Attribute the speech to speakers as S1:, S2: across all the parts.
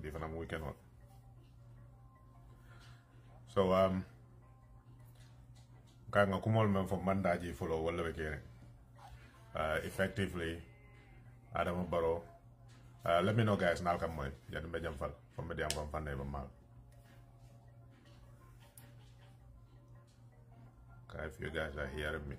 S1: Di fana mu weekend on. So kanga kumol men for mandaji follow wala be kere. Effectively Adama Barrow. Let me know guys now come on. Yan be jam fal from me diam kom fande ba mal. Okay, if you guys are hearing me.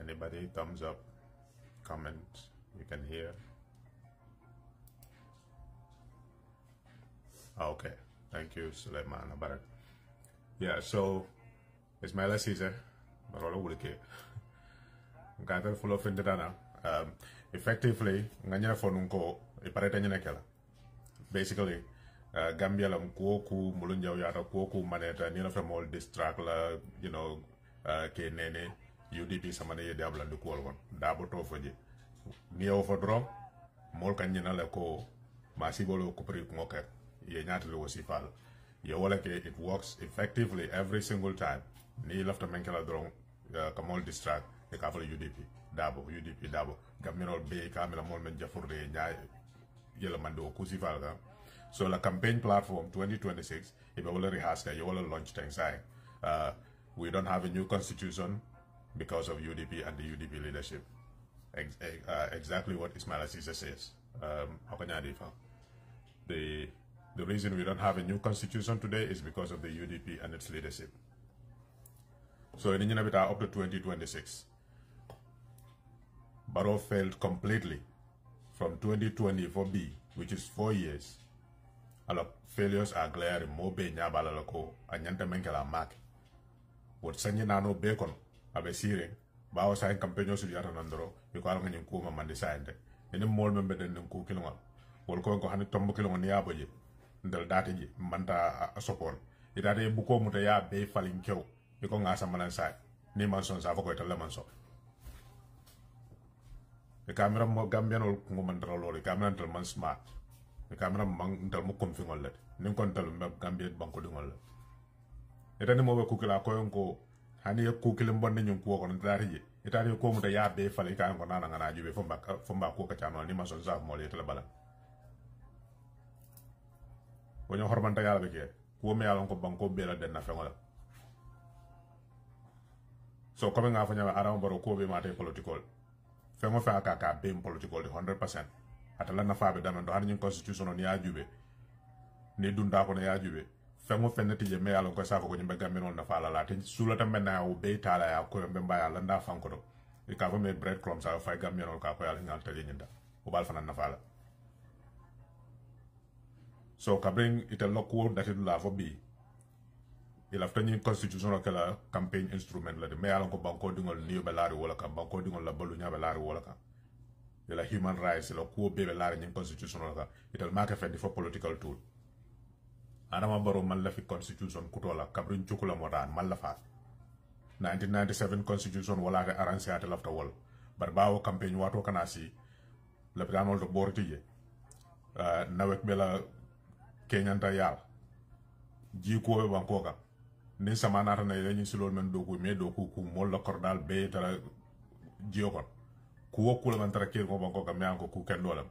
S1: Anybody thumbs up, comment, you can hear. Okay, thank you, Suleiman Barak. Yeah, so Ismaila Caesar, Barola Wulike. Gather full of Indana. Effectively, Nanya Fonunko, Ipareta Nyanakela. Basically, Gambia lam kuoku, Mulunja Yata, Kuoku Maneta, Nina from all distract la, you know, Nene. UDP samane ye diabla du ko won dabo to foje ni o fodro mol kan nyina le ko masibolo ko pri ko ke ye nyata le wasifal ye wala ke it works effectively every single time ni lafta menkela dron kamol distract e ka fala UDP dabo gaminol be kamela mol men jafurde nyaay yela mando ko sifal ga so la campaign platform 2026 e be wala rehearse ka ye wala launch thing say we don't have a new constitution because of UDP and the UDP leadership. Exactly what Ismaila Caesar says. The reason we don't have a new constitution today is because of the UDP and its leadership. So in Inyanabita up to 2026, Barrow failed completely from 2020 for B, which is 4 years. Alors, failures are glaring. Mobe nyabala lako anyanta menkela mak. What sanye nano bacon abe siring bawo sa campaign su yata nandoro bi ko ala ngin ko ma mandi saende ene mol membe den ko kilongal wol ko hani tombo kilongal ni aboje ndal data ji manta support idade bu ko muta ya be falin kew bi ko ngasa manan sa ni man son sa ko tele man so e camera mo gambianol ko man dara loli camera dal man smart e camera man dal mo confingol let ni kon dal me gambie banko dingol etani mo be kukila ko yonko hani ye kukilim bonde nyun ko kono dariye itari ko mu da ya be fale ka ngo nana ngana jube fomba ko ka chano ni maso za mo le tele bala wonyo horbanta yalla be ke ko me yalla ko banko be la den na fengola so comme nga fa nyama Adama Barrow ko be mate political fengo fa ka be political 100% atala na fa be dama do hani constitution on ya jube ni dunda ko na ya jube fengo fenati je me yalla ko sa ko nyimbe gambe non na fa la te sulata menna o be tala ya ko be mbaya la nda fanko do e ka fa me bread crumbs sa fa gambe non ka ko yalla ngal tali nyinda o bal fanan na fa la so ka bring ite lokko dati la fo bi il a tani constitution ko la campaign instrument la de me yalla ko banko dingol ni be laari wala ka banko dingol la balu nya be laari wala ka la human rights la ko be laari ni constitution ka itel ma ka fe di fo political tool Adama Barrow man la fi constitution kutola kabrin chukula modan man la fa 1997 constitution wala ka arrange ate lafta wol bar bawo campaign wato kana si le planol do bortiye nawek bela kenyanta yal ji ko be banko ka ni samana tan ne ni silol men do ko me do ko ku mol la kordal be tara jiokon ku wokul man tara ker ko banko ka me anko ku kendolam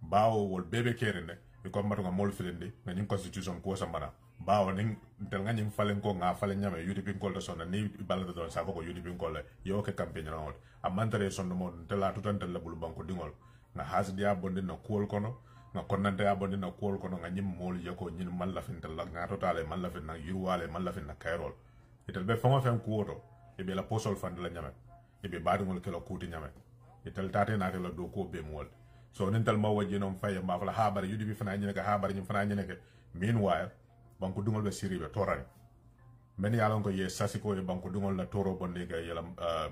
S1: bawo wol bebe kerene ko matu nga mol filindi nga ñing constitution ko sambana baaw ni tel nga ñing falen ko nga falen ñame UDP ko do sonna ni balade do sa ko UDP ko le yo ke campagne rawol amantare sonno mon tela tutantel la bulu banko dingol nga hasdia bonde na kool kono nga konnante ya bonde na kool kono nga ñim mol yako ñin man la fintel la nga totale man la fin na yurwale man la fin na kayrol itel be fama fen ko woto e be la posol fand la ñame e be baadungol ke la kuti ñame itel tate na la do ko be mol so nintal ma wajje non faye ma fala habar UDP fana ñene ka habar ñim fana ñene ke meanwhile banko dungol be siribe torani men yalon ko ye sasiko e banko dungol la toro bonde ga yela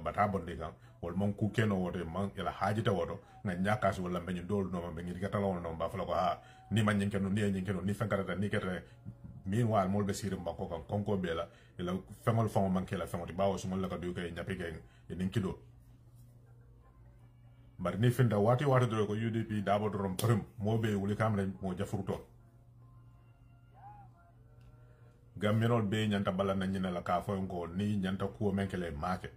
S1: bata bonde ga wol mon ku keno wote man yela hajita woto nga nyakas wala men dol no ma ngi gata lawon no ba fala ko ha ni man ñinke no ni ñinke no ni fankata ni kete meanwhile mol be sirim banko kan konko be la ila fengol famo man kela fengoti bawo sumol la ka du kay nyapi ke ni kido bar ni finda wati do ko UDP dabo dorom prim mo be wuli kamre mo jafruto Gambianol be nyanta balana nyina la ka fo ngo ni nyanta ko menkele make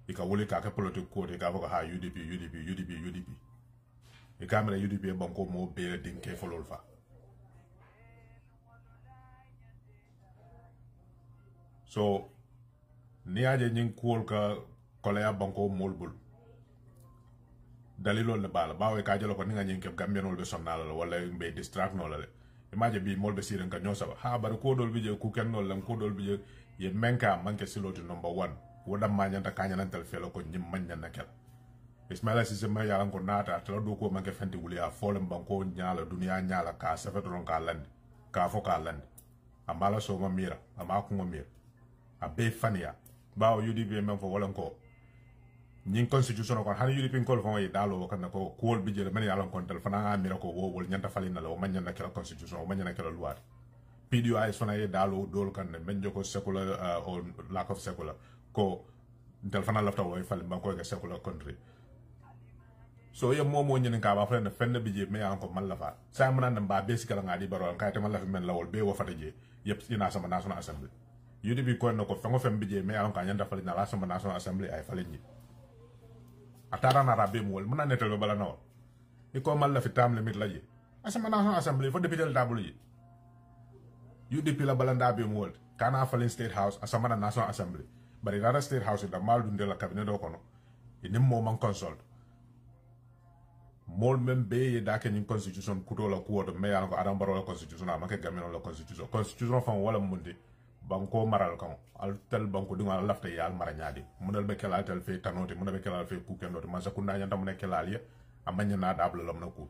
S1: ika wuli ka ka politique ko de ka fo ha UDP e kamera UDP banko mo be dinke folol fa so ni aje nyin kuol ka kolaya banko molbul dalilol le bala bawe ka jelo ko ni nga nyin ke Gambianol be sonnala wala be distract no la imaje bi molbe siren ka nyosa ha bar ko dol bije ku ken no lam ko dol bije ye menka manke siloti number 1 woda manyanta kanya nan tel felo ko nyim manya nakel Ismaila Cissé ma yalan ko nata tala do ko manke fenti wuli a folem banko nyaala dunia nyaala ka safeto ron ka land ka fo ka land amala so ma mira ama ko mira a be fania bawo UDP men fo wala ko nyin constitution ko han UDP ko fo yi dalo kan ko kool bi jele men yalan ko tel fana amira ko wo wol nyanta falina la o man nyanta kala constitution o man nyanta kala loi PDI fana yi dalo dol kan men joko secular or lack of secular ko tel fana lafta wo fal banko ga secular country so ye momo nyin ka ba fana fenn bi je me yalan ko man la fa sa man nan ba basically ngadi baro kan te man la fi men lawol be wo fata je yep ina sama national assembly UDP ko no ko fengo fem bi je me yalan ka nyanta falina la sama national assembly ay falini atara na rabe mo muna netel bala no iko mal la fi tam limit la ji asama national assembly fo député table yi UDP la balanda be mo kana falin state house asama national assembly bari rara state house da mal dunde la cabinet do kono inim mo man consult mol membe ye da ke ni constitution kuto la kuoto me ya ko adam baro la constitution amake gameno la constitution fa wala mundi banko maral kan al tel banko dinga lafta yal mara nyaadi munal be kala tel fe tanote munal be kala fe ku kendo man sa kunda nyanta mun kala ya amanya na dabla lam na ku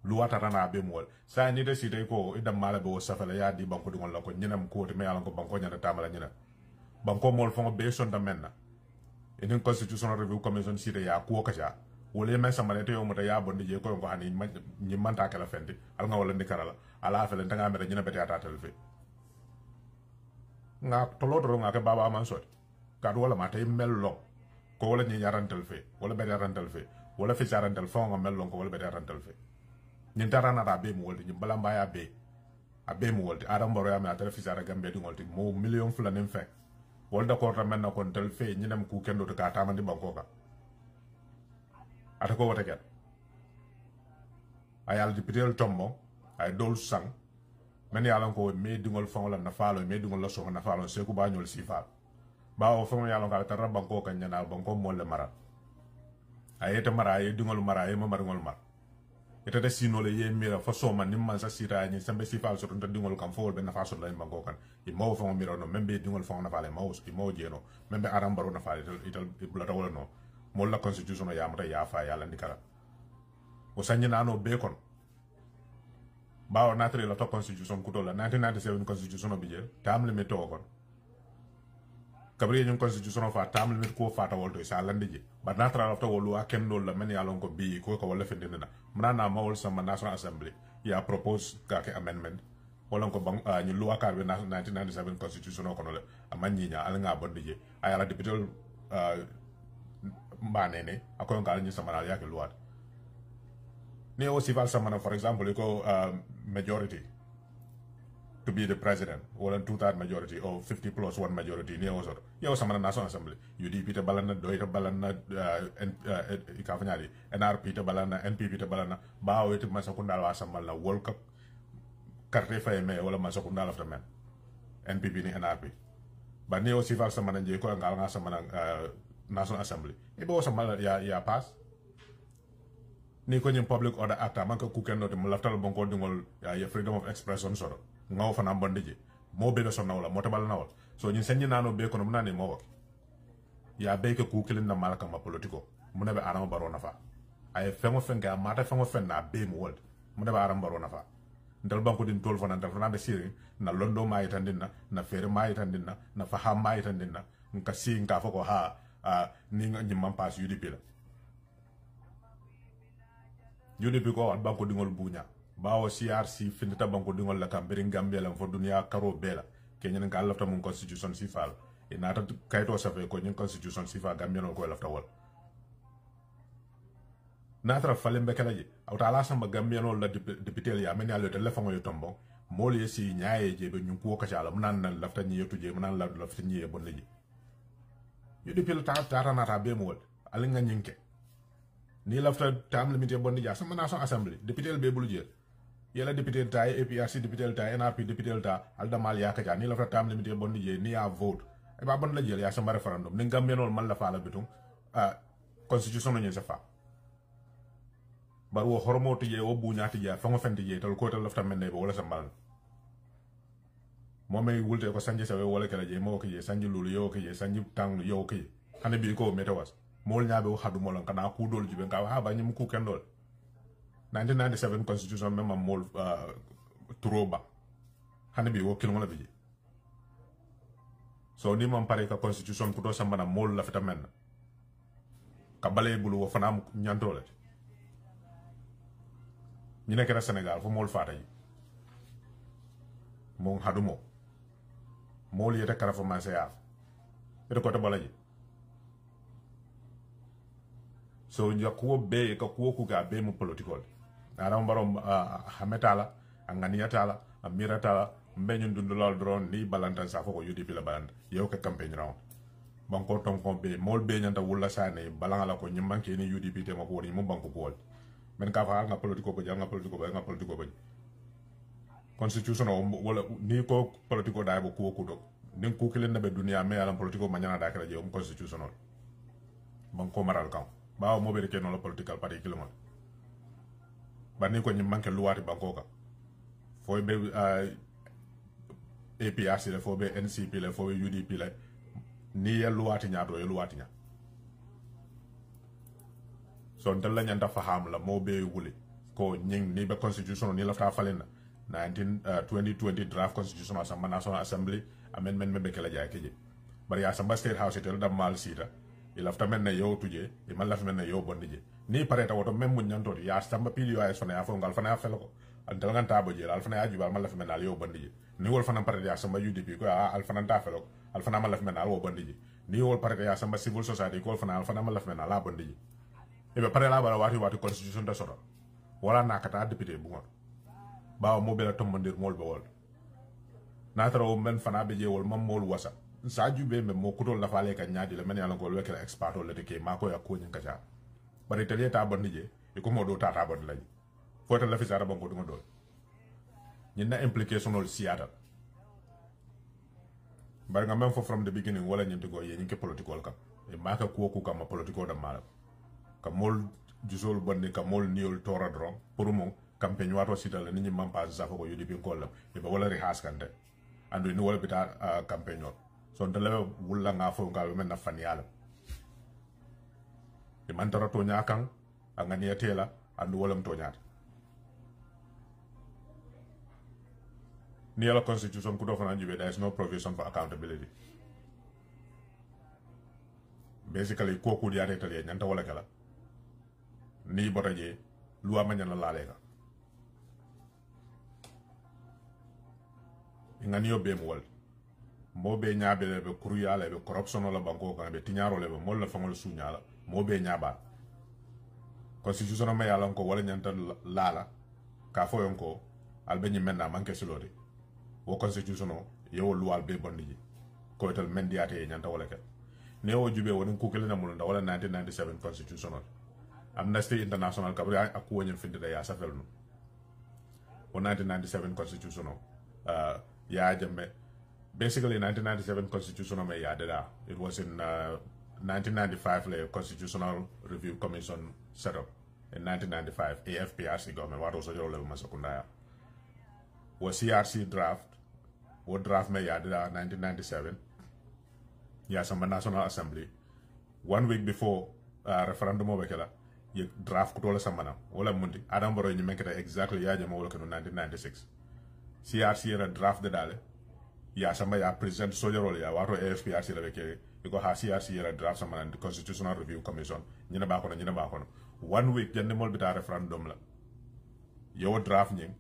S1: luwata rana be mol sa ni de site ko idam mala be wasafala ya di banko dinga la ko nyinam ko te me yal ko banko nyanta tamala nyina banko mol fo be son da menna enen constitutional review commission site ya ko kaja wole men samalete yo mota ya bondi je ko hani ni manta kala fendi al nga wala ni karala ala fele tanga me nyina bete ata tel fe nga tolotoro nga ke baba man sot kadu wala mata mello ko wala ni yarantel fe wala be yarantel fe wala fi yarantel fo nga mello ko wala be yarantel fe ni tarana da be mo wolti ni balamba ya be abe mo wolti adam boro ya me atara fi yara gambe di wolti mo million fula nim fe wala ko ta men na kon tel fe ni nam ku kendo to ka tamandi banko ka atako wata ket ayal dipitel tombo ay dol sang men yalan ko me dingol fon la na falo me dingol la so na falo se ku ba nyol sifal ba o fon yalan ka tarra banko kan nyana banko mo le mara ayete mara ay dingol mara ay ma marngol mar ita de sino le ye mira fo so man nimman sa sita ni sembe sifal so to dingol kan fo be na faso la banko kan i mo fon mira no membe dingol fon na fale mo i mo jeno membe aram baro na fale ital bulata wala no mo la constitution ya mata ya fa yalla ndikara o sanyina no be kon bawo natri la to constitution kuto la 1997 constitution bi je tam limit to kon kabri ñu constitution fa tam limit ko fa ta wolto sa landi je ba natra la to wolu akem do la men ya lon ko bi ko ko wala fendina mna ma wol sama national assembly ya propose ka ke amendment wala ko bang ñu loi ka be 1997 constitution ko no le amanyi nya al nga bondi je ayala député mbanene akon ka ñu sama ya ke loi ne aussi val samana for example ko majority to be the president or 2/3 majority or 50+1 majority ne also yo samana national assembly UDP te balana doy te balana ikafanyari NRP te balana NPP te balana baawo te masakunda la samal la world cup carte fay me wala masakunda la men NPP ni NRP ba ne aussi val samana je ko nga samana national assembly e bo samala ya pass ni ko ñim public order act man ko ku kendo te mo laftal bon ko dingol ya freedom of expression soro ngaw fana bondije mo be so nawla mo tabal nawol so ñin senni nano be ko no nani mo ya be ko ku kilin na malaka ma politiko mo ne be aram baro nafa ay fengo fenga mata fengo fenna be mo wol mo ne be aram baro nafa ndal banko din tol fana ndal fana be siri na londo ma yitandina na fere ma yitandina na faham ma yitandina nka si nka foko ha ni ñim man pass UDP la UDP ko wat banko dingol buña bawo CRC finita banko dingol la kam berin Gambia la fo dunia karo bela kenyen ka lafta mun constitution sifal e nata kayto safe ko nyen constitution sifa Gambia no ko lafta wol natra falembe kala ji awta ala samba Gambia no la député ya men ya le téléphone yo tombo mol ye si nyaaye je be nyun ko ka chala munan na lafta nyi yetu je munan la lafta nyi e bonne ji UDP la ta na ta be mol al nga nyinke ni lafta tam limité bonne ja sama nation assembly député be bulu je yela député ta APRC député ta NRP député ta al damal ya ka ja ni lafta tam limité bonne je ni ya vote e ba bonne la je ya sama référendum ni ngam menol man la fa la bitum constitution no ñe fa bar wo hormo to je wo buñati je fa ngo fenti je tol ko tol lafta menne be wala sa mbal momay wulte ko sanje sawe wala kala je mo ko je sanje lulu yo ko je sanje tang yo ko hande bi ko metawas mol ñaabe wo xadu molon kana ku dol jibe nga ha ba ñum ku kendol 1997 constitution même mol turoba hande bi wo kil mo la bi so ni mom pare ka constitution ku do sambana mol la fita men ka balé bulu wo fanam ñantole ñi nek na Sénégal fu mol faata yi mo hadu mo mol yete kala fo ma ya ete ko to balaji so ya ko be ka ko ku ga be mo political ara mbarom hametala anganiyatala amiratala mbeñu dundulal dron ni balantan sa foko UDP la balant yow ka campagne round banko ton ko be mol be nyanta wulla sane balanga la ko nyimbanke ni UDP te mako woni mo banko ko men ka fa nga politiko ko jang nga politiko ba constitution wala ni ko politiko da bo ko do nin ku kilen na be dunia me ala politiko manyana da kala je constitutional banko maral kan ba mo be ke no la political party kilomon ba ni ko nyimbanke luwati banko ka fo be APRC le fo be NCP le fo be UDP le ni ya luwati nya do ya luwati nya so ndalla nyanda faham la mo be wuli ko nying ni be constitution ni lafta falena 2020 draft constitution assemblée national assembly amendment membe kala jaay keje bari ya samba state house tel dam mal sita il lafta men yo tuje e mal lafta men yo bondije ni pareta woto mem mun nyanto ya samba pili ya sona ya fo ngal fana fel ko antal ngan tabo je al fana ya jubal mal lafta men al yo bondije ni wol fana pareta ya samba UDP ko al fana ta fel ko al fana mal lafta men al wo bondije ni wol pareta ya samba civil society ko fana al fana mal lafta men al bondije e be pare la bala wati constitution da soro wala nakata député bu ngon ba mo bela tombandir mol be wol nataro men fana be je wol mam mol wasa sa jube me mo kutol la fale ka nyaadi le men yalla ko wekela expert le de ke mako ya ko nyin kacha bari tele ta bandi je e ko mo do ta bandi laji fota la fi sara banko dum do nyin na implication ol siata bari nga même fo from the beginning wala nyin to go ye nyin ke political ka e maka ko ku kam political da mala ka mol jusol bandi ka mol niol tora dron pour mo campagne wato sita la ni mam pas sa ko UDP ko la e ba wala rihas kante andu ni wala bita campagne not so ndale wulla nga fo ngal men na faniala e man tara to nyakan angani yatela andu wala mto nyaata ni la constitution kudo fana jibe there is no provision for accountability basically ko ku diare tale nyanta wala kala ni botaje loi manyana la lega ngani yo be mo be nyaabe le be kuruya le be corruption la banko kan be tinyaro le be mol la fangol sunyala mo be nyaaba constitution ma yalla ko wala nyanta lala ka fo yonko albe nyi menna manke silodi wo constitution yo loi be bondiji ko tel mendiate nyanta wala ke ne o jube woni ko kele na mun wala 1997 constitutional Amnesty International kabri ak woni finde ya safel no 1997 constitutional ya jambe basically 1997 constitutional me ya dada it was in 1995 the constitutional review commission set up in 1995 AFPRC government what was your level masakunda was CRC draft what draft me ya dada 1997 ya samba national assembly 1 week before referendum obekela ye draft ko tola samana wala mundi adam baro ñu menkata exactly ya jama wala ko 1996 CRC era draft de dale ya samba ya present sojarol ya wato AFPRC la beke ko ha CRC era draft samana the constitutional review commission ñina ba ko 1 week jande mol bita referendum la yo draft ñing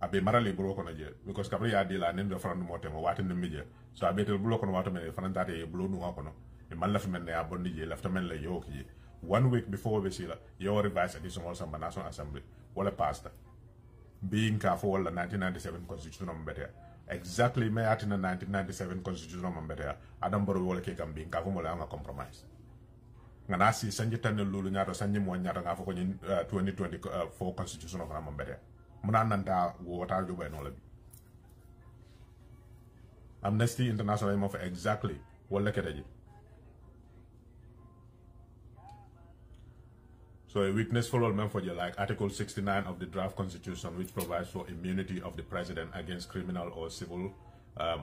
S1: abe marali bro ko na je because kabri ya di la nen referendum mo temo wati ne meje so abe tel blo ko wato me fananta te blo nu ko no e man la fi men ya bondi je lafta men la yo ki 1 week before Besila, you revise additional Samba National Assembly, wala pasta. being careful wala 1997 constitution on better exactly me atina 1997 constitution on better adam baro wala ke kam being careful wala nga compromise nga nasi sanji tan lulu nyato sanji mo nyato nga foko ni 2024 constitution of on better muna nanta wota jo be no la Amnesty International mo fa exactly wala ke daji. So a weakness followed men for you like Article 69 of the draft constitution, which provides for immunity of the president against criminal or civil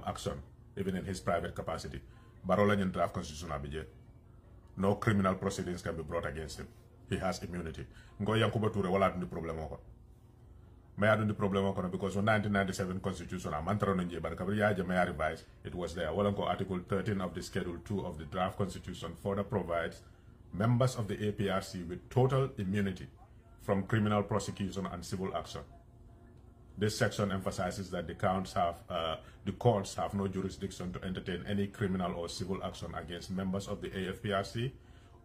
S1: action, even in his private capacity. Barola in draft constitution abije. No criminal proceedings can be brought against him. He has immunity. Ngo yankuba ture wala dundi problem oko. May dundi problem oko because in 1997 constitution amantaro nje bar kabri yaje may revise it was there. Walanko Article 13 of the Schedule 2 of the draft constitution further provides members of the APRC with total immunity from criminal prosecution and civil action. This section emphasizes that the courts have no jurisdiction to entertain any criminal or civil action against members of the AFPRC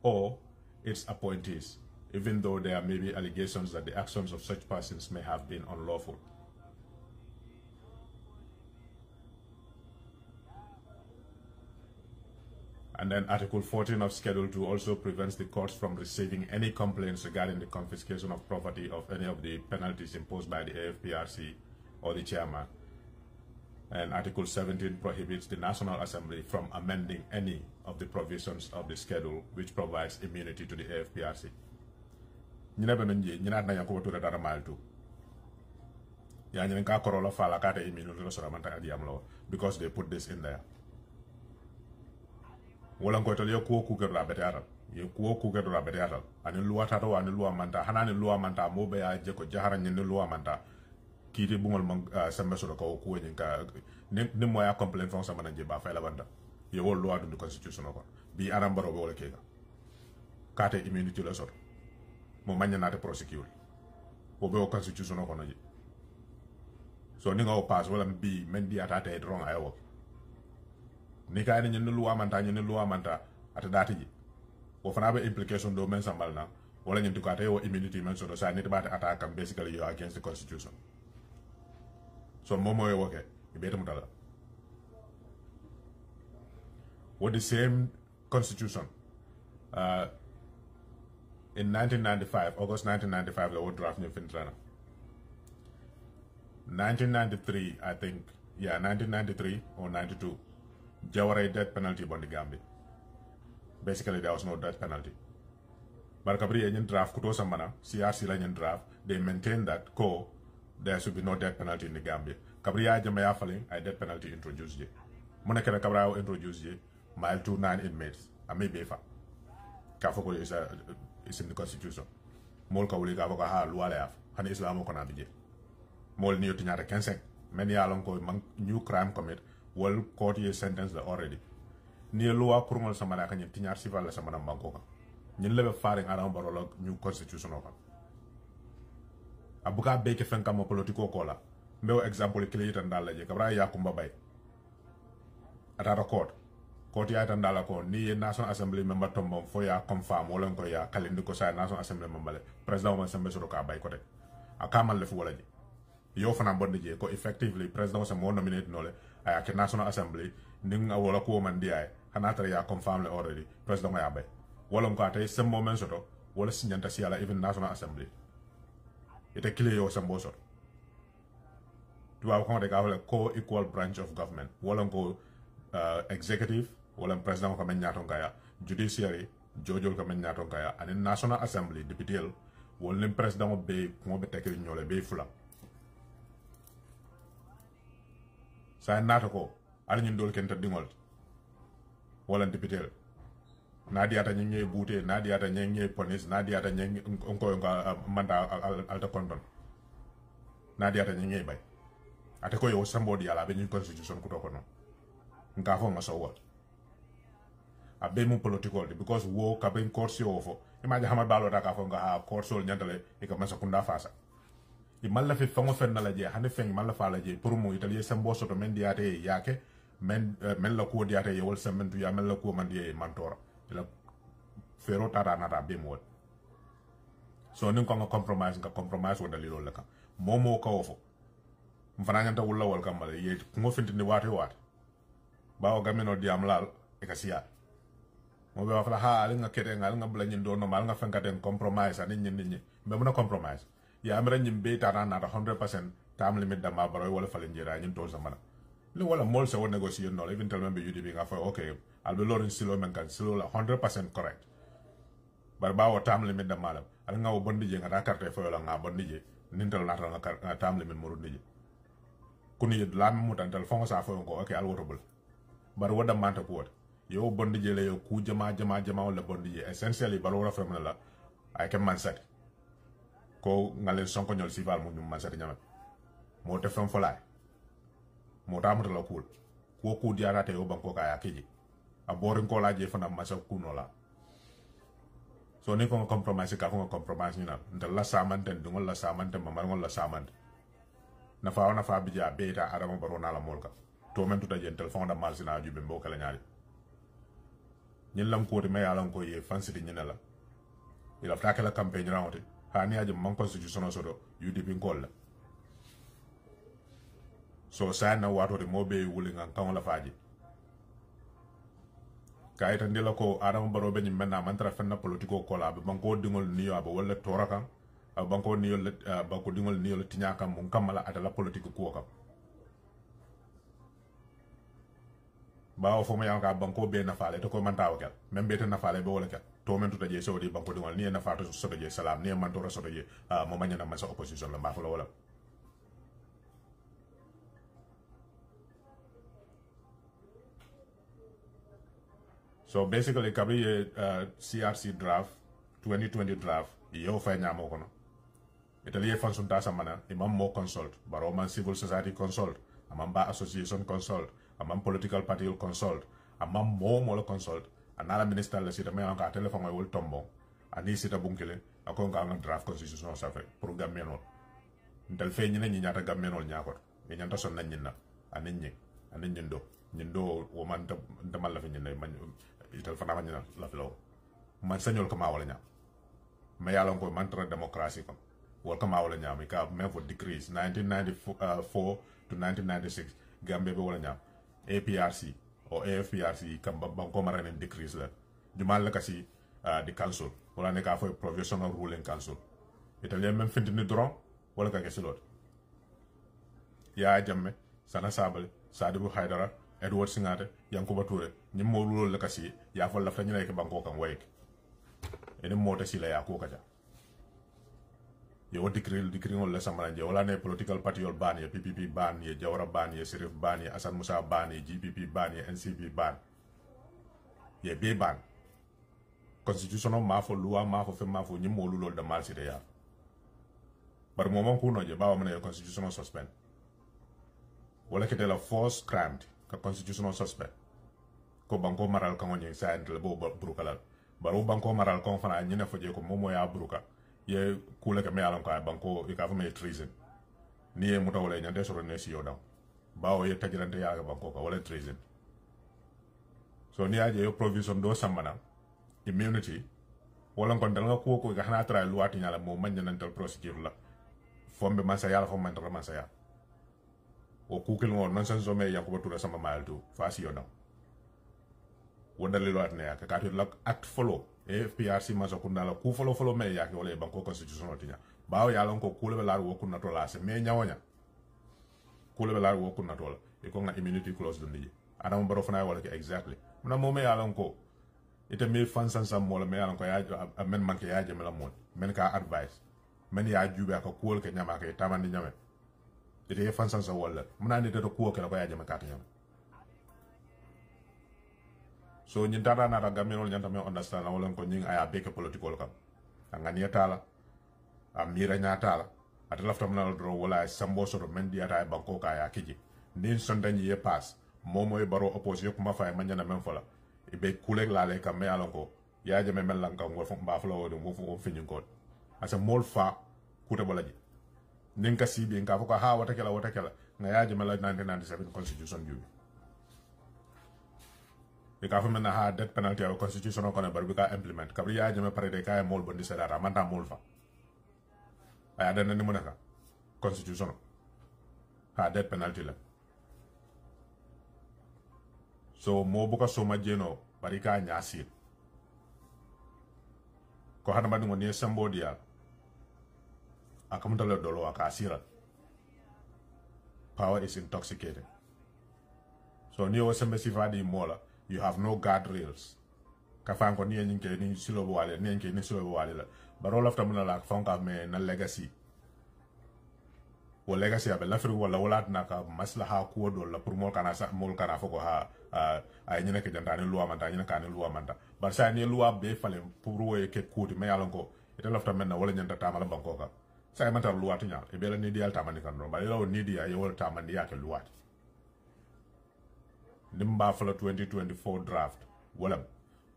S1: or its appointees, even though there may be allegations that the actions of such persons may have been unlawful. And then Article 14 of Schedule 2 also prevents the courts from receiving any complaints regarding the confiscation of property of any of the penalties imposed by the AFPRC or the chairman. And Article 17 prohibits the National Assembly from amending any of the provisions of the schedule which provides immunity to the AFPRC. Because they put this in there. Wala ko tole ko ku gero la beteatal ye ko ku gero la beteatal ani luwa tato ani luwa manta hanani luwa manta mo be ya je ko jahara nyen luwa manta kiti bungol man sembe so ko ku nyen ka ni mo ya complain fon sama nje ba fa la banda ye wol luwa du constitution ko bi aram baro be wala kega kate immunity la sot mo manya na te prosecute o be o constitution ko naji so ni nga o pass wala bi men di atata e wrong ayo ni ka ni ñu luwa manta ata dati ji wo fana be implication do men sambal na wala ñu ko ata yo immunity men so do sa ni debate attack am basically you against the constitution so momo yo woke be tam dala with the same constitution in 1995 August 1995 the draft new fintrana 1993 I think 1993 or 92 Jawara death penalty on the Gambia. Basically, there was no death penalty. But Kabri Indian draft kuto samana CRC Indian draft they maintain that there should be no death penalty in the Gambia. Kabri Jamaya falling a death penalty introduced ye. Monakera Kabra introduced ye mile 29 inmates. I may be fa. Kafoko is in the constitution. Mol Kawuli Gavoka ha Lualeaf Hani Islamo Konabije. Mol New Tinyata Kensek. Many along new crime commit. Well, court is sentenced already. Near lower criminal samana can tinyar civil samana bankoka. You never firing around barolog new constitution of Abuka bake fenkamo political cola. Meo example clear and dala kabra yakumba bay. At a court. Court ya tandala ko ni National Assembly member tombom for ya confirm wolenko ya kalindiko sa National Assembly member president wa sembe soroka bay kote. Akamal lefu walaji. Yo fana bonde je ko effectively president sa mo nominate nole ayake National Assembly ning wala ko man di ay hanata ya confirm le already president ya bay wala ko atay sem moment soto wala signanta si ala even National Assembly ite clear yo sem bo soto tu wa ko de ka wala co-equal branch of government wala ko executive wala president ko men nyaton kaya judiciary jojol ko men nyaton kaya and National Assembly député wala president be ko be tekri ñole be fula sa nato ko ala ñun dol ken tadingol wala député na diata ñi bouté na diata ñi police na diata ñi ko manda alta konton na diata ñi bay ate ko yo sambo di ala be ñun constitution ko to ko non nga fo ma so wat abe mu political because wo ka ben course yo fo imagine hama balo ta ka fo nga ha course sol ñantale e ka masa kunda fasa i malla fi fango fenna la je hande feng malla fa la je pour mo italien sembo soto men diate yake men la ko diate yewol sementu ya men la ko man die mantora la fero tata nata be mo so nin ko nga compromise wala lilo la ka momo ka wofo mfana nyanta wulla wal kamale ye ngo fintini wati wati bawo gamino diam lal e kasiya mo be wafla ha ali nga kete ngal nga bla nyin do no mal nga fankaten compromise ani nyin be muna compromise ya amra nyin be ta na 100% tam limit da ma baro wala falen jira nyin to samana li wala mol se won negotiate no even tell membe UDP nga fa okay al be lorin silo men kan silo la 100% correct bar bawo tam limit da malam al nga wo bondi je nga da carte fo la nga bondi je nintal natal nga tam limit mo rundi je kuni lam mutantal fo sa fo ko okay al wotobul bar wada manta ko yo bondi je le yo ku jama wala bondi je essentially bar wala fam la ay ke man sat ko ngalen sonko ñol sival mu man sat ñama mo te fam folay mo tamata la kul ko ku diarate yo banko ka yakiji a borin ko laje fana masa kuno la so ni ko compromise ka ko compromise ni na nda la samante ndungol la samante mamar ngol la samante na fa bija beta adama barona la molka to men tuta jen telephone da malsina jube mboka la nyaari ñin lam ko me yalan ko ye fansiti ñina la ila flaka la campagne rawte hani aje man constitution sodo UDP ngol la so sa na wato de mobe wuli ngan kan la faji kay tan dila ko adama baro be ñim menna man tra fenna politiko ko la be banko dingol niyo aba wala torakan banko niyo banko dingol niyo tinya kam mun kamala atala politiko ko kam bawo fo ma yanka banko be na faale to ko man taw kel membe te na faale be wala kel to men tuta je sodi banko dingol ni na faatu sodo je salam ni man to sodo je mo magna na ma sa opposition la ma fa wala so basically kabri CRC draft 2020 draft yo fa nyamo kono italie fansun ta samana imam mo consult baro man civil society consult amam ba association consult amam political party consult amam mo consult anala minister la sita me anka telephone wol tombo ani sita bunkele akon ga draft constitution sa fe pour gammenol ndal fe nyina nyi nyata gammenol nyakot e nyanta son nan nyinna anin nyindo wo man damal la fe nyinna man ital fana man la fe lo man sañol ko ma wala nya me yalon ko man tra démocratie ko wol ko ma wala nya mi ka même for decrease 1994 to 1996 gambe be wala nya APRC o AFPRC kam banko marane decrease la jumal la kasi di council wala ne ka fo provisional ruling council italien même fintini dron wala ka kesilot ya jamme sana sabal Sadibou Haidara Edward Singate Yankuba Touré ñim mo lulol la kasi ya fa la fa ñu lay ke banko kan wayek ene mota sila ya ko kaja yo decree ngol la samanje wala ne political party yol ban ye PPP ban ye Jawara ban ye Sirif ban ye Assane Moussa ban ye GPP ban ye NCP ban ye be ban constitutional ma fo loi ma fo fe ma fo ñim mo lulol da mal site ya bar momon ku no je bawo mena constitutional suspend wala ke de la force crime ka constitutional suspect ko banko maral kan woni sa entre bo brukala baro banko maral kon fana nyina foje ko momo ya bruka ye kula ka me alan ko banko e ka fa me treason ni e muta wala nyande soro ne si yoda bawo ye tajirante ya banko ka wala treason so ni aje yo provision do samana immunity wala kon dal nga ko ga hana tra luwati nyala mo man nyanantal procedure la fombe man sa yala fo man man sa ya o kukil ngo non sen some Yankuba Touré sama maltu fasi yoda wodali lo atne ya ka katu lak act follow AFPRC ma so kunala ku follow me ya ke wala banko constitution tinya bawo ya lon ko kule belar wo kunna to la se me nyawonya kule belar wo kunna to la e ko nga immunity clause dundi adam baro fana wala ke exactly mona mo me ya lon ko ite me fan san sam mo la me ya lon ko ya men man ke ya je mela mon men ka advice men ya jube ka kul ke nyama ke tamandi nyame ite fan san sa wala mona ni to ko ke la ko ya je me ka nyame so nyin tata na gaminol nyanta me understand wala ko nyin aya beke political kam angani tala amira nyatala atlaftam na dro wala sambo so men diata banko ka ya kiji nin sondanyi ye pass momo e baro opposition kuma fa manyana men fola e be kulek la le kam me alon ko ya je me mel lan kam wo fo ba flo wo mo fo finin ko asa mol fa kuta balaji nin ka sibi nka fo ka ha wata kala nga ya je mel 1997 constitution jubi e ka fa mena ha death penalty o constitution ko ne bar bi ka implement kabri ya je me pare de ka mol bondi sedara manta mol fa aya dana ni munaka constitution ha death penalty la so mo buka soma jeno barika nyasir ko hada madi ngoni sambodia akamutala dolo akasira power is intoxicating. So ni wasembe sifadi mola, you have no guardrails. Kafan ko ni nyinke ni silo wale, ni nyinke ni silo wale la. But all after muna la fonka me na legacy. Wo legacy abe la firi wala wala na ka maslaha ko do la pour mol kana sa mol kana foko ha ay nyina ke jantani loi manta nyina kana loi manta. Bar sa ni loi be fale pour wo ke kuti me yalon ko ite lafta men na wala nyanta tamala banko ka. Sa manta loi tinya e be la ni dial tamani kan no ba lo ni dia yo tamani ya ke loi. Nimba fala 2024 draft wala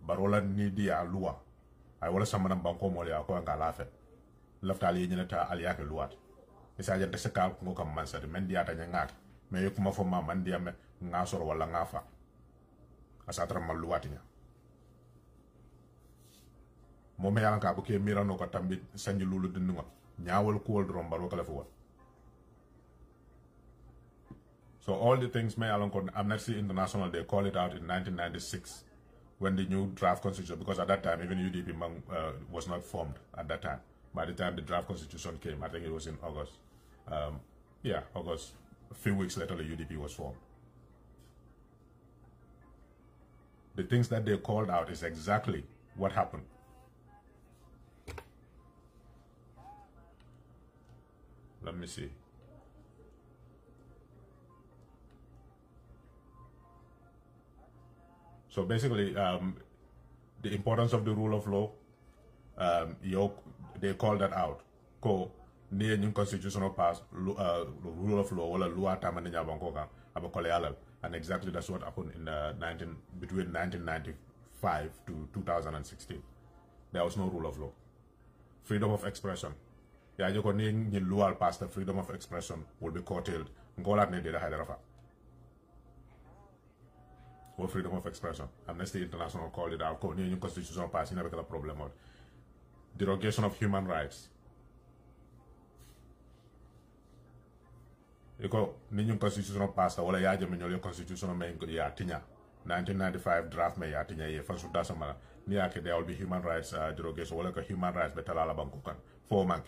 S1: barola ni dia loi ay wala samana banko mo ya ko ngala fe lafta ali nyina ta ali ya ke loi. Isa jante sekal ko kam mansa de men dia ta ngat me yukuma fo ma man dia me ngasoro wala ngafa asatra mal luwatinya mo me yalan ka bu ke mirano ko tambi sanji lulu dindugo nyaawol ko wol drom baro kala fo. So all the things me yalan ko Amnesty International they call it out in 1996 when the new draft constitution, because at that time even UDP was not formed at that time. By the time the draft constitution came, I think it was in August. August. A few weeks later, the UDP was formed. The things that they called out is exactly what happened. Let me see. So basically, the importance of the rule of law, they call that out. Ko near new constitutional pass, rule of law, or law tamaninya bankoka, abakole and exactly that's what happened in between 1995 to 2016. There was no rule of law. Freedom of expression. Yeah, you can need law pass the freedom of expression will be curtailed. Ngola ne de haidarafa. Or freedom of expression. Amnesty International called it out. New constitutional pass, you never got a problem out. Derogation of human rights. Iko new constitutional pass wala ya jame nyole constitutional me ya tinya 1995 draft me ya tinya ye fansu dasama ni yake there will be human rights derogation wala ka human rights betala banko kan fo mank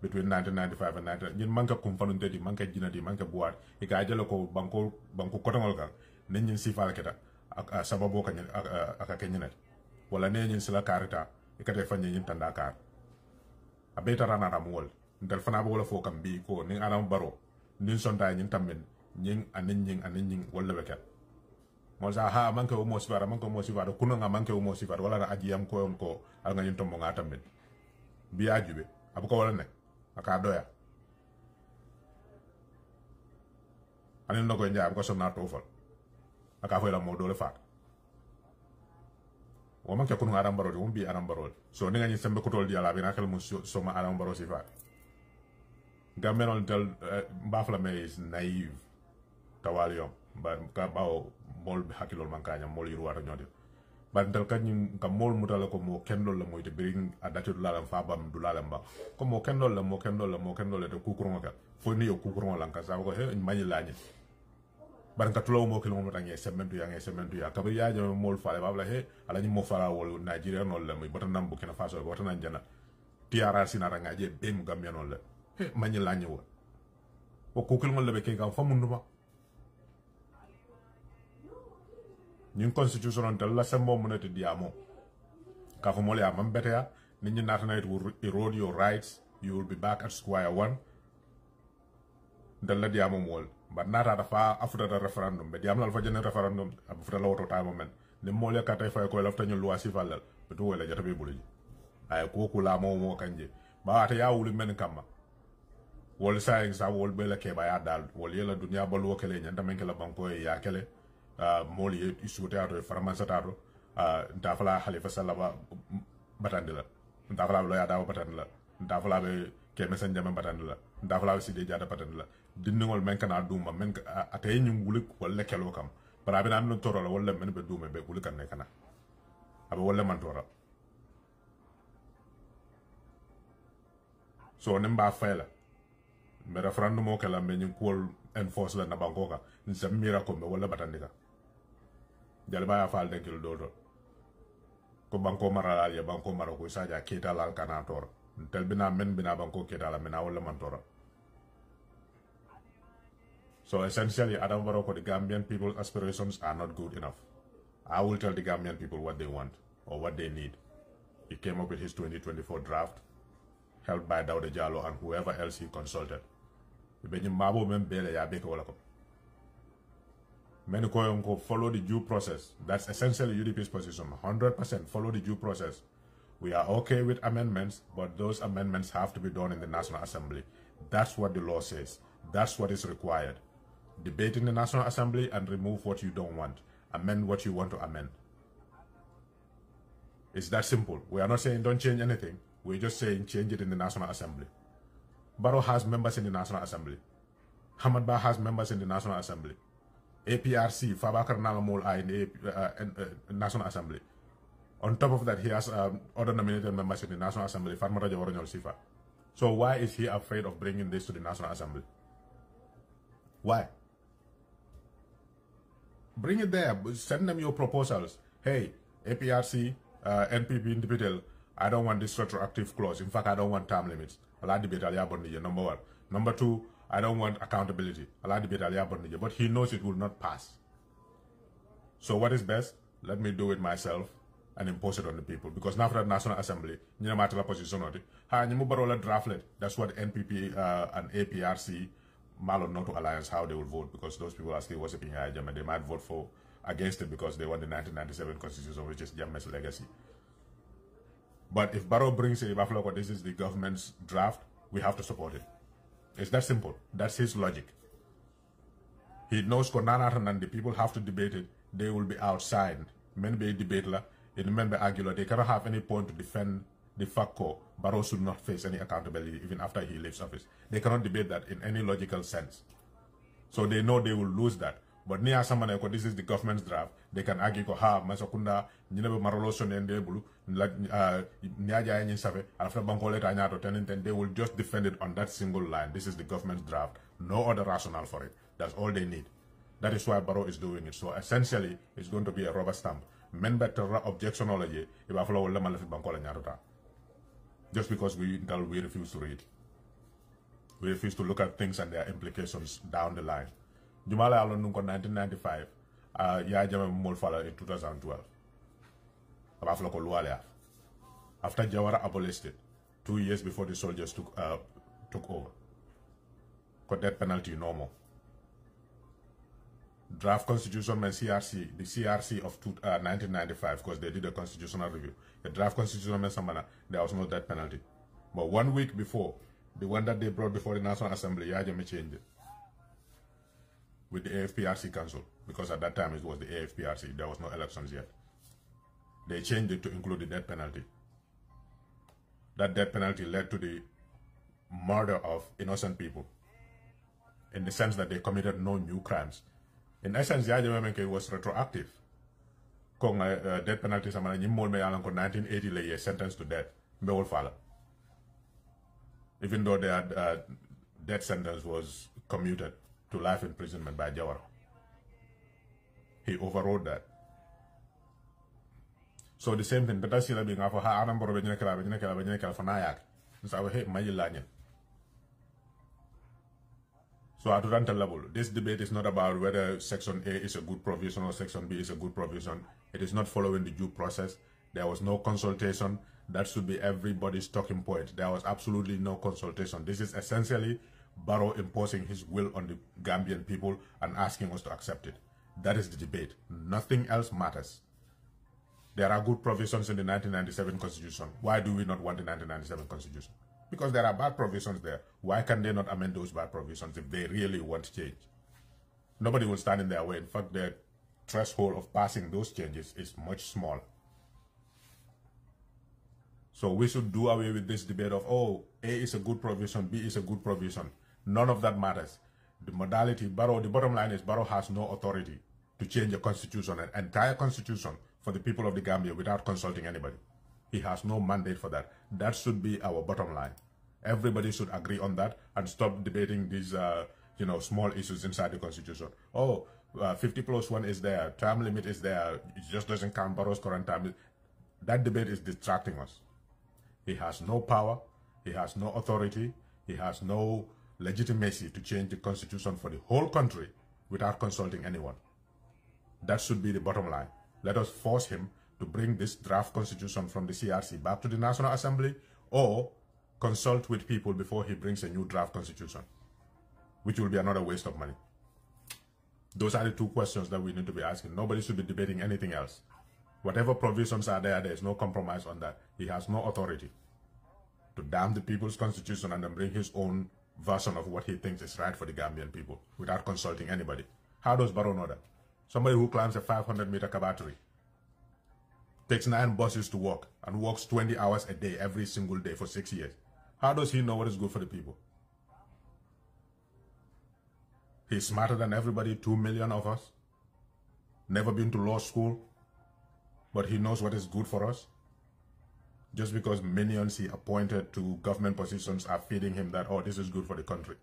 S1: between 1995 and 19 ñin manka kum fanunte di manka jinati manka buat e ka jelo ko banko kotongol kan nen sifal keta ak sababo kan aka kenyinet wala ne ñin sila karita e ka defanye ñin tanda kar abeta rana ramol ndel fana bo wala fo kam bi ko ni adam baro nin sonta ñin tamben ñing anin wala beket mo sa ha manke o mo sifara kuno nga manke o mo sifara wala na ajiyam ko on ko al nga ñin tombo nga tamben bi ajube abu ko wala nek aka doya anin no ko njaam ko sonna to fal aka fo la mo dole faat o manke kuno adam baro dum bi adam baro so ni nga ñin sembe ko tol di ala bi na xel mo so ma adam baro sifara Gamen tel mbafla me is naive tawalium ba ka bawo mol be hakilol mankanya mol yiru wata nyode ba tel kanyum ka mol mutala ko mo kendol la moy te bring adatu la fa bam du la ba ko mo kendol la de kukuron ka fo ni yo kukuron la ka sa ko he mani lañi ban ka tulo mo kilo mo tangé sementu ya ka ba ya jama mol faale babla he ala ni mo fara wol Nigeria non la moy botanam bu kena faso botanan jana tiara sinara ngaje bem gamya non la mani lañi wo o kukul ngol lebe ke ga fa mundu ba ñun constitution dal la sembo munete diamo ka fa mole am betea nit ñi natana it will erode your rights, you will be back at square one dal la diamo mol ba nata dafa afuta da referendum be diam la fa jene referendum abu futa la woto tay moment ne mole ka tay fay ko lafta ñu loi civil la be to wala jata be bulu ay ko kula mo kanje ba ata ya wuli men kamma wol sa exa wol be la ke ba ya dal wol yela dunya bol wokele nyanda men ke la banko ya kele mol ye isuute ato farama satato ndafala Halifa Sallah batandila ndafala lo ya dawo batandila ndafala be ke mesen jame batandila ndafala be Sidi Jada batandila dindingol men kana duma men atay ñu wulik wala kelo kam bara be nam no toro wala men be duma be wulik kan ne kana aba wala man tora so ne mba fayla me referendum o kala me nyin kol enforce la na banko ka nsa mira ko me wala batandika jalba ya fal den kil do ko banko mara ya banko mara ko saja keta la kana tor tel bina men bina banko keta la mena wala man tora. So essentially Adam Barrow, the Gambian people's aspirations are not good enough. I will tell the Gambian people what they want or what they need. He came up with his 2024 draft, helped by Dawda Jallow and whoever else he consulted. Follow the due process. That's essentially UDP's position. 100% follow the due process. We are okay with amendments, but those amendments have to be done in the National Assembly. That's what the law says. That's what is required. Debate in the National Assembly and remove what you don't want. Amend what you want to amend. It's that simple. We are not saying don't change anything. We're just saying change it in the National Assembly. Barrow has members in the National Assembly. Hamad Bah has members in the National Assembly. APRC, Fabakar Nalamol are in the National Assembly. On top of that, he has other nominated members in the National Assembly, Fatma Raja Waranyol Sifa. So why is he afraid of bringing this to the National Assembly? Why? Bring it there. Send them your proposals. Hey, APRC, NPP individual, I don't want this retroactive clause. In fact, I don't want term limits. I'll debate number one. Number two, I don't want accountability. I'll debate but he knows it will not pass. So what is best? Let me do it myself and impose it on the people. Because now for the National Assembly, that's what NPP and APRC, Malo Noto Alliance, how they will vote, because those people are still worshipping Jam and they might vote for against it because they want the 1997 constitution, which is Jammeh's legacy. But if Barrow brings it, if this is the government's draft, we have to support it. It's that simple. That's his logic. He knows Konanatan and the people have to debate it. They will be outside. Men be debate la, men be argue. They cannot have any point to defend the FACO. Barrow should not face any accountability even after he leaves office. They cannot debate that in any logical sense. So they know they will lose that. But near someone this is the government's draft, they can argue Masakunda, Ninebe Maroloson and Debulu, Nyaja and Save, after Bankole Tanyato Tenant, they will just defend it on that single line. This is the government's draft. No other rationale for it. That's all they need. That is why Barrow is doing it. So essentially, it's going to be a rubber stamp. Men better objectionology if I follow Lamalafi Bankola Nyarota. Just because we refuse to read. We refuse to look at things and their implications down the line. Jumala Alon Nunko 1995, Yajama Molfala in 2012. After Jawara abolished it, 2 years before the soldiers took over. Got death penalty no more. Draft constitution meant CRC, the CRC of 1995, because they did a constitutional review. The draft constitution meant there was no death penalty. But 1 week before, the one that they brought before the National Assembly, Yajama changed it. With the AFPRC Council, because at that time it was the AFPRC, there was no elections yet. They changed it to include the death penalty. That death penalty led to the murder of innocent people, in the sense that they committed no new crimes. In essence, the was retroactive. Death penalty, 1980 sentenced to death. Even though their death sentence was commuted to life imprisonment by Jawara. He overrode that. So the same thing, better still being for her number of for Nayak. So I hate my lanyan. So at rental level, this debate is not about whether Section A is a good provision or Section B is a good provision. It is not following the due process. There was no consultation. That should be everybody's talking point. There was absolutely no consultation. This is essentially Barrow imposing his will on the Gambian people and asking us to accept it. That is the debate. Nothing else matters. There are good provisions in the 1997 Constitution. Why do we not want the 1997 Constitution? Because there are bad provisions there. Why can they not amend those bad provisions if they really want change? Nobody will stand in their way. In fact, the threshold of passing those changes is much smaller. So we should do away with this debate of, oh, A is a good provision, B is a good provision. None of that matters. The modality, Barrow, the bottom line is Barrow has no authority to change a constitution, an entire constitution for the people of the Gambia without consulting anybody. He has no mandate for that. That should be our bottom line. Everybody should agree on that and stop debating these, small issues inside the constitution. 50+1 is there, term limit is there, it just doesn't count Barrow's current term. That debate is distracting us. He has no power, he has no authority, he has no legitimacy to change the constitution for the whole country without consulting anyone. That should be the bottom line. Let us force him to bring this draft constitution from the CRC back to the National Assembly, or consult with people before he brings a new draft constitution, which will be another waste of money. Those are the two questions that we need to be asking. Nobody should be debating anything else. Whatever provisions are there, there is no compromise on that. He has no authority to damn the people's constitution and then bring his own version of what he thinks is right for the Gambian people without consulting anybody. How does Barrow know that? Somebody who climbs a 500-meter Kabatari, takes 9 buses to work, and works 20 hours a day every single day for 6 years. How does he know what is good for the people? He's smarter than everybody, 2 million of us. Never been to law school, but he knows what is good for us. Just because minions he appointed to government positions are feeding him that, oh, this is good for the country.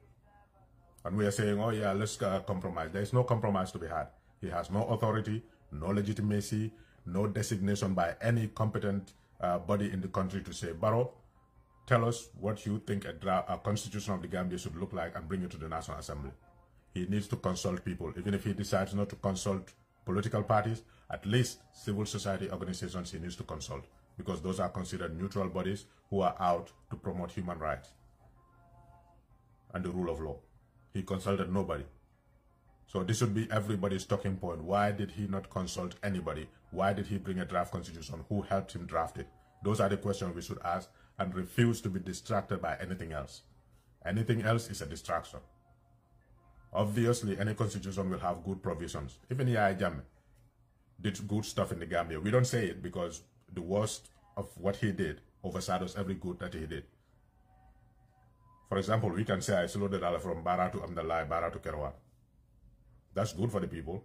S1: And we are saying, oh yeah, let's compromise. There is no compromise to be had. He has no authority, no legitimacy, no designation by any competent body in the country to say, Barrow, tell us what you think a constitution of the Gambia should look like and bring it to the National Assembly. He needs to consult people. Even if he decides not to consult political parties, at least civil society organizations he needs to consult, because those are considered neutral bodies who are out to promote human rights and the rule of law. He consulted nobody. So this should be everybody's talking point. Why did he not consult anybody? Why did he bring a draft constitution? Who helped him draft it? Those are the questions we should ask, and refuse to be distracted by anything else. Anything else is a distraction. Obviously, any constitution will have good provisions. Even Yahya Jammeh did good stuff in the Gambia. We don't say it because the worst of what he did overshadows every good that he did. For example, we can say I slowed the from Bara to Amdallah, Bara to Kerwa. That's good for the people.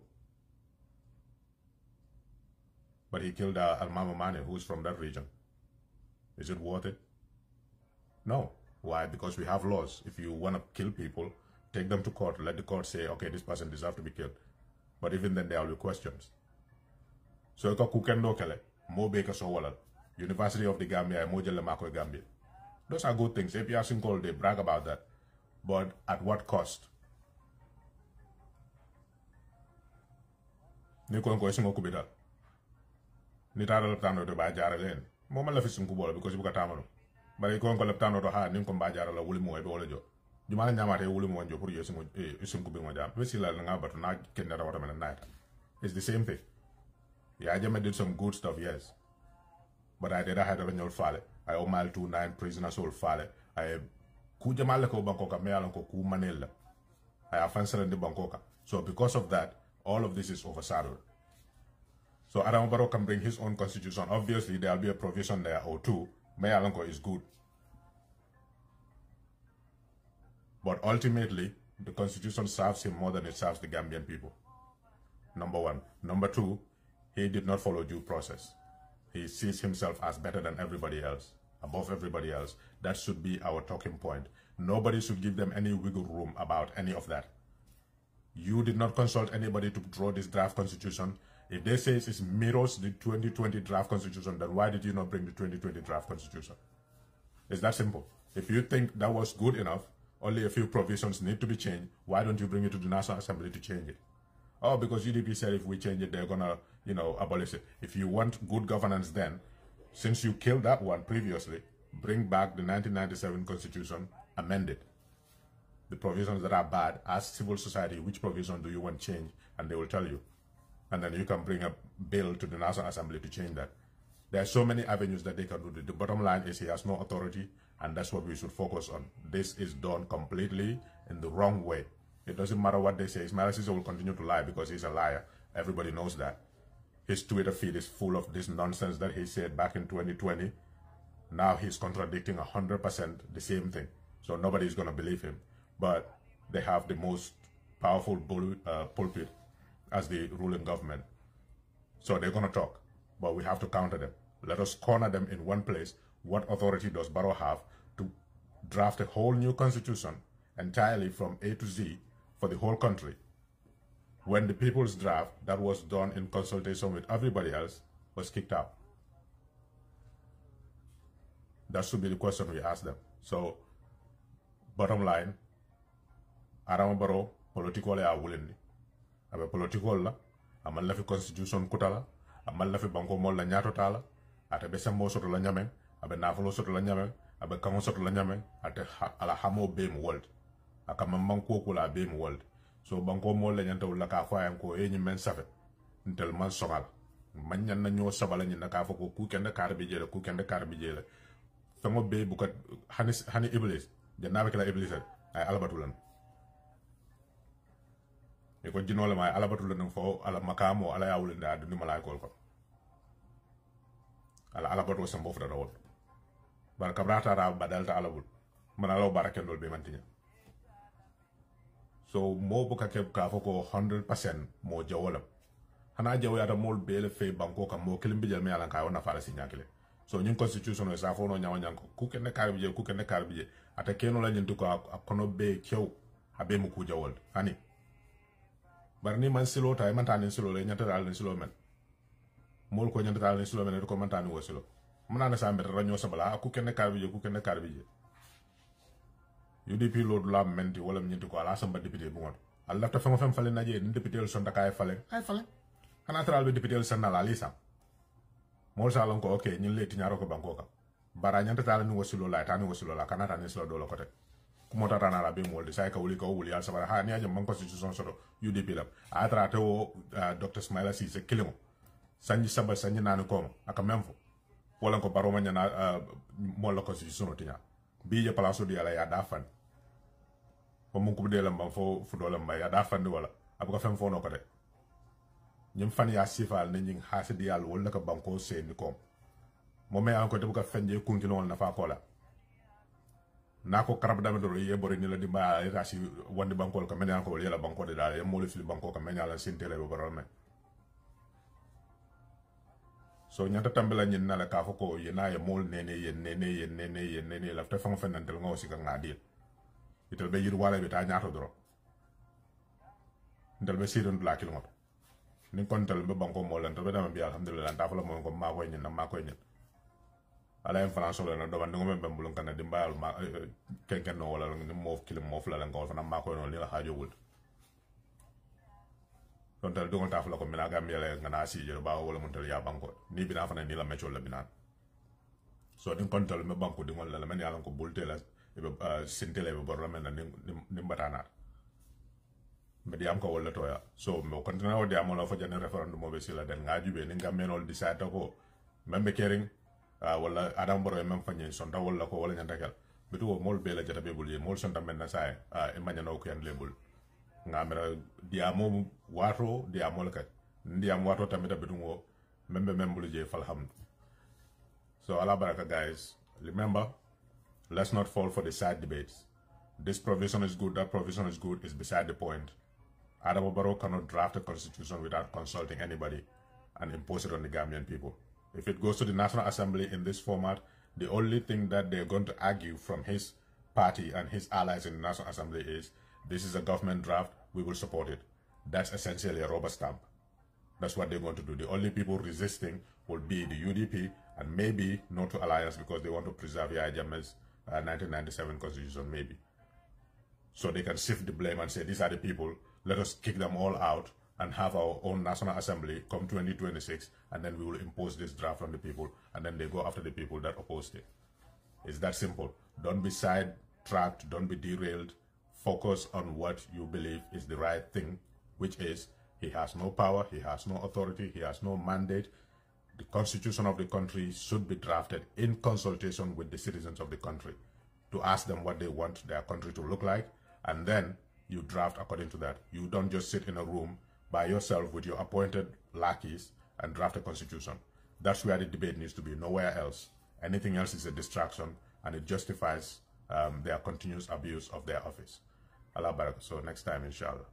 S1: But he killed Al-Mama Mane, who's from that region. Is it worth it? No. Why? Because we have laws. If you want to kill people, take them to court. Let the court say, okay, this person deserves to be killed. But even then, there will be questions. So, you can kukendo kele, mo beka so wala. University of the Gambia, mo jelle mako Gambia. Those are good things. APR Sinkol, they brag about that. But at what cost? Ni ko ko singo kubidal. Ni tara leptano to ba jara len. Mo man la fi sinku bola because bu ka tamano. Bari ko leptano to ha ni ko ba jara la wuli mo e wala jo. Jumala nyamate wuli mo jo pour yo sinku bi mo jam. Wesi la nga batu na kenda wata men night. It's the same thing. Yeah, I just did some good stuff, yes. But I did a had a renewal fale. I owe mal 29 prisoners all fale. I ku jamale ko Bangkoka me alon ko ku manela. I offense in the Bangkoka. So because of that, all of this is overshadowed. So Adama Barrow can bring his own constitution. Obviously, there will be a provision there or two. Mayalanko is good. But ultimately, the constitution serves him more than it serves the Gambian people. Number one. Number two, he did not follow due process. He sees himself as better than everybody else, above everybody else. That should be our talking point. Nobody should give them any wiggle room about any of that. You did not consult anybody to draw this draft constitution. If they say it mirrors the 2020 draft constitution, then why did you not bring the 2020 draft constitution? It's that simple. If you think that was good enough, only a few provisions need to be changed, why don't you bring it to the National Assembly to change it? Oh, because UDP said if we change it, they're gonna, abolish it. If you want good governance then, since you killed that one previously, bring back the 1997 constitution, amend it. The provisions that are bad, ask civil society which provision do you want change, and they will tell you. And then you can bring a bill to the National Assembly to change that. There are so many avenues that they can do. The bottom line is he has no authority, and that's what we should focus on. This is done completely in the wrong way. It doesn't matter what they say. Ismail Cisse will continue to lie because he's a liar. Everybody knows that. His Twitter feed is full of this nonsense that he said back in 2020. Now he's contradicting 100% the same thing. So nobody's going to believe him. But they have the most powerful pulpit as the ruling government. So they're going to talk. But we have to counter them. Let us corner them in one place. What authority does Barrow have to draft a whole new constitution entirely from A to Z for the whole country, when the people's draft that was done in consultation with everybody else was kicked out? That should be the question we ask them. So, bottom line, Adama Barrow political ya wulindi. Abe political la, amal la fi constitution kutala, amal la fi banko mol la nyato tala, ate be sembo soto la nyame, abe nafolo soto la nyame, abe kango soto la nyame, ate ala hamo bem world. Aka mambanko kula bem world. So banko mol la nyanta wula ka fa yanko e nyimen safe. Ntel man songal. Man nyan na nyo sabala nyina ka fa ko ku kende karbi jele, ku kende karbi jele. Fengo be bukat hani iblis. Jannabe kala iblis ay alabatulan. E ko jinole may alabatulan fo ala makamo ala yawulinde adu ni malay kol ko. Ala alabatu sambo fota rawol. Bar kabrata ra badalta alabul. Mana law barakendol be mantinya. So mo buka ke ka foko 100% mo jawolam. Hana jawo yata mol bele fe banko kam mo kilimbi jal me ala ka wona fara sinyakile. So ñing constitution e sa fo no nyawa nyanko ku ken karbije ata keno la ñintu ko akono be kew abe mu ku jawol hani bar ni man silo tay man tan silo le ñata dal silo men mol ko ñata dal silo men ko man tan wo silo muna na sa mbet raño sabala ku ken karbije UDP lo la menti wala ñintu ko ala samba député bu ngon Allah ta fam fale naje ni député el son takay fale ay fale ana tral be député el sanna la lisa mol salon ko okay ñin leti ñaro ko banko ka bara ñanta tala ni wasilo la tani wasilo la kanata ni silo do lo kote kumo tata na la be mol de say ka wuli al sabara ha ni ajam man constitution soto UDP la atra te wo Dr. Smaila Cissé kilimo sanji sabal sanji nani ko aka memfo wala ko baro man na mol la constitution tinya bi je place di ala ya dafan ko mun ko de la mbam fo fu do la mbay ya dafan wala abuka fem fo no ko de ñim fan ya sifal ne ñing hasidi yalla wala ka banko seeni kom mo me an ko te bu ka fenje kuntino na fa ko la nako karab dame do ye bori ni la di ba ya si wandi banko ka menya ko yela banko de dal ya mo le fili banko ka menya la sintele be boral me so ñata tambela ñin na la ka fa ko yena ye mol nene yen la te fa fa nantel ngo si ka ngadi itel be yir wala be ta ñaato doro ndel be sidon la kilomètre ni kontal be banko mo lan to be dama bi alhamdulillah ta fa la mo ko ma koy ñin ala en france la na do ban ngom be mbulun kan di mbayal ma ken no wala ni mo kilim mo fla la ngol fa na ma koy no li la hajo wul don tal do ta fa la ko mina gam yele ngana si je ba wala mun tal ya banko ni bi na fa ni la mecho la binan so din kontal me banko di ngol la men yalla ko bulte la e sintele be bor la men ni mbatana mediam ko wala toya so mo kontina o diamo la fa jane referendum mo be sila den ngaju be ni ngamenol decide ko membe kering wala adam boro mem fanye sonda wala ko wala nyanta kel bitu ko mol be la jata be bulje mol sonda men na say e magnano ko yan lebul ngamera diamo wato diamo la kat diamo wato tamita bitu ngo membe membulje falham. So ala baraka guys, remember, let's not fall for the side debates. This provision is good, that provision is good, is beside the point. Adama Barrow cannot draft a constitution without consulting anybody and impose it on the Gambian people. If it goes to the National Assembly in this format, the only thing that they're going to argue from his party and his allies in the National Assembly is, this is a government draft, we will support it. That's essentially a rubber stamp. That's what they're going to do. The only people resisting will be the UDP and maybe No to Alliance because they want to preserve Yahya Jammeh's 1997 constitution, maybe. So they can shift the blame and say, these are the people, let us kick them all out and have our own National Assembly come 2026, and then we will impose this draft on the people, and then they go after the people that opposed it. It's that simple. Don't be sidetracked, don't be derailed. Focus on what you believe is the right thing, which is he has no power, he has no authority, he has no mandate. The constitution of the country should be drafted in consultation with the citizens of the country to ask them what they want their country to look like, and then you draft according to that. You don't just sit in a room by yourself with your appointed lackeys and draft a constitution. That's where the debate needs to be, nowhere else. Anything else is a distraction, and it justifies their continuous abuse of their office. Allah Barak. So next time, inshallah.